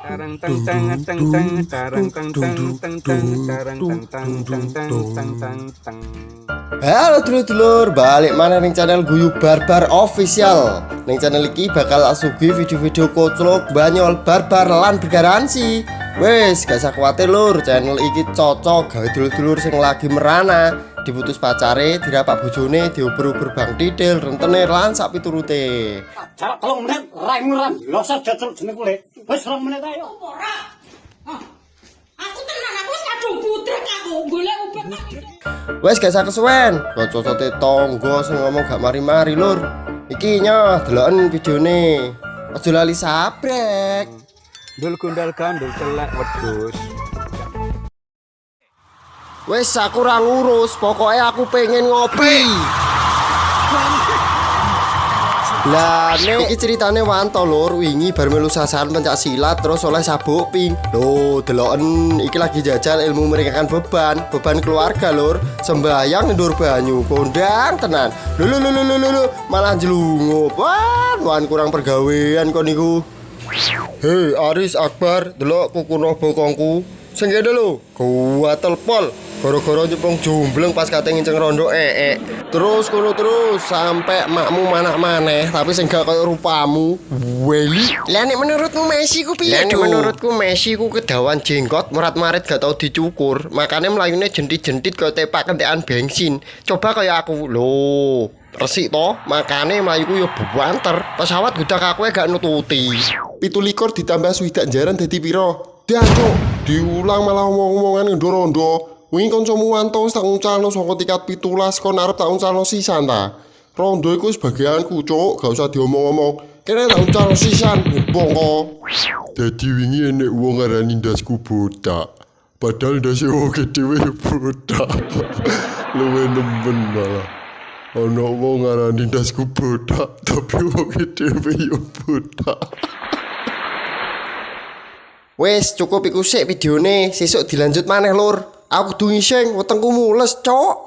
Tarang tang tang tang tang tarang tang tang tang tang tarang tang tang tang tang tang tang tang. Halo dulur-dulur, balik mana ning channel Guyu Barbar Official. Ning channel iki bakal asugi video-video koclok, banyol, barbar lan bergaransi. Wes, gak usah kuwatir lur, channel iki cocok gawe dulur-dulur sing lagi merana, diputus pacare, dirapak bojone, diober-ober bang didel, rentene lan sak piturute. Jarak 3 menit, raimu ran, losot jajal jeneng kulit. Wis 2 menit ayo. Ora. Aku tenan aku wis kadung budrek aku golek obat tak itu. Wes gak usah kesuwen, cocote tonggo sing ngomong gak mari-mari lur. Iki nyoh deloken videone. Aja lali sabrek. Dul gundal gandul telak wedhus. Wes aku ora ngurus, pokoknya aku pengen ngopi. Lah nek iki ceritane Wanto lur, wingi bar melu sasaran pencak silat terus oleh sabuk ping. Lho, deloken iki lagi jajal ilmu meringankan beban keluarga lur. Sembayang ndur banyu, kondang tenan. Lho, malah jelungup. Wah, kurang pergawean kon niku. Hei Aris Akbar, delok kukuno bokongku. Sing kene lho, gua telepon. Gara-gara nyepong jumbleng pas kate nginceng rondo Terus kono terus sampai makmu manak maneh tapi sing gak kaya rupamu. Weli. Lah nek menurutmu Messi ku piye? Lah nek menurutku Messi ku kedawan jenggot murat-marit gak tau dicukur. Makane mlayune jentit-jentit kaya tepak kentekan bensin. Coba kaya aku. Lho, resik to, makane mlayuku yo buanter. Pesawat gudak aku gak nututi. 17 ditambah swidak jaran dadi piro? Diancuk, diulang malah omong-omongan rondo. Wingi kancamu Wanto wis tak nguncalno saka tiket 17 kon arep tak uncalno sisan ta. Rondo iku wis bagianku, Cuk, gak usah diomong-omong. Kene tak uncalno sisan, bongko. Dadi wingi enek wong ngarani ndasku botak. Padahal ndase wong dhewe botak. Luwe nemen malah. Ana wong ngarani ndasku botak, tapi wong dhewe yo botak. Wes cukup iku sik videone, sesuk dilanjut maneh lur. Aku kudu ngising, wetengku mules, Cok.